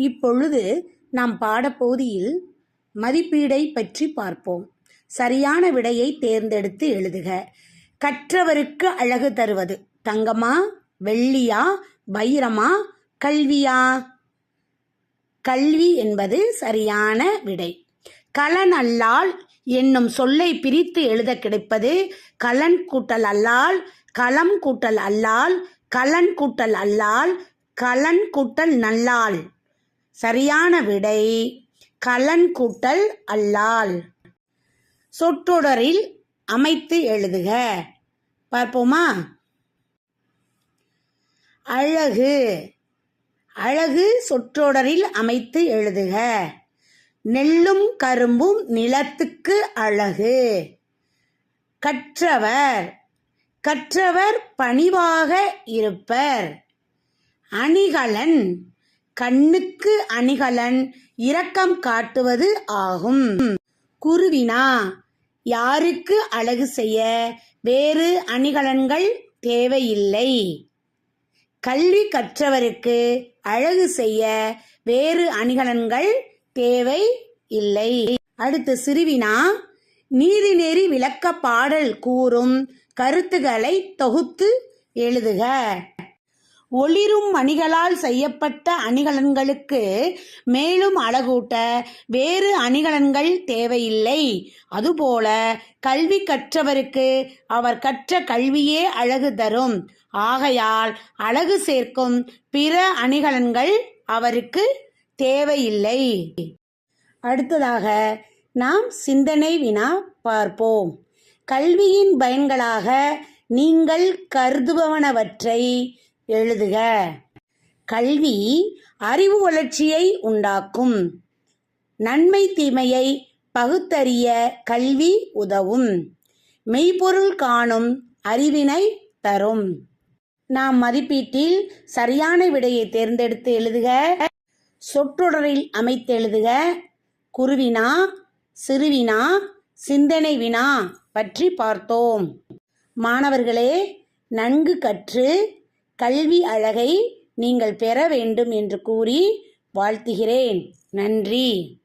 இப்பொழுது நாம் பாடப்பகுதியில் மதிப்பீடை பற்றி பார்ப்போம். சரியான விடையை தேர்ந்தெடுத்து எழுதுக. கற்றவருக்கு அழகு தருவது தங்கமா, வெள்ளியா, வைரமா, கல்வியா? கல்வி என்பது சரியான விடை. கலன் அல்லால் என்னும் சொல்லை பிரித்து எழுத கிடைப்பது கலன் கூட்டல் அல்லால், களம் கூட்டல் அல்லால், கலன் கூட்டல் அல்லால், கலன் கூட்டல் நல்லால். சரியான விடை கலன் கூட்டல் அல்லால். சொற்றொடரில் அமைத்து எழுதுக. பார்ப்போமா? அழகு. அழகு சொற்றொடரில் அமைத்து எழுதுக. நெல்லும் கரும்பும் நிலத்துக்கு அழகு. கற்றவர். கற்றவர் பணிவாக இருப்பர். அணிகலன். கண்ணுக்கு அணிகலன் இரக்கம் காட்டுவது ஆகும். குருவினா. யாருக்கு அழகு செய்ய வேறு அணிகலன்கள் தேவையில்லை. கல்வி கற்றவருக்கு அழகு செய்ய வேறு அணிகலன்கள் தேவை இல்லை. அடுத்து சிறுவினா. நீதிநெறி விளக்க பாடல் கூறும் கருத்துக்களை தொகுத்து எழுதுக. ஒளிரும் மணிகளால் செய்யப்பட்ட அணிகலன்களுக்கு மேலும் அழகூட்ட வேறு அணிகலன்கள் தேவையில்லை. அதுபோல கல்வி கற்றவருக்கு அவர் கற்ற கல்வியே அழகு தரும். ஆகையால் அழகு சேர்க்கும் பிற அணிகலன்கள் அவருக்கு தேவையில்லை. அடுத்ததாக நாம் சிந்தனை வினா பார்ப்போம். கல்வியின் பயன்களாக நீங்கள் கருதுபவனவற்றை எழுதுக. கல்வி அறிவு வளர்ச்சியை உண்டாக்கும். நன்மை தீமையை பகுத்தறிய கல்வி உதவும். மெய்ப்பொருள் காணும் அறிவினை தரும். நாம் மதிப்பீட்டில் சரியான விடையை தேர்ந்தெடுத்து எழுதுக. சொற்றொடரில் அமைத்து எழுதுக. குருவினா, சிறுவினா, சிந்தனை வினா பற்றி பார்த்தோம். மாணவர்களே, நன்கு கற்று கல்வி அழகை நீங்கள் பெற வேண்டும் என்று கூறி வாழ்த்துகிறேன். நன்றி.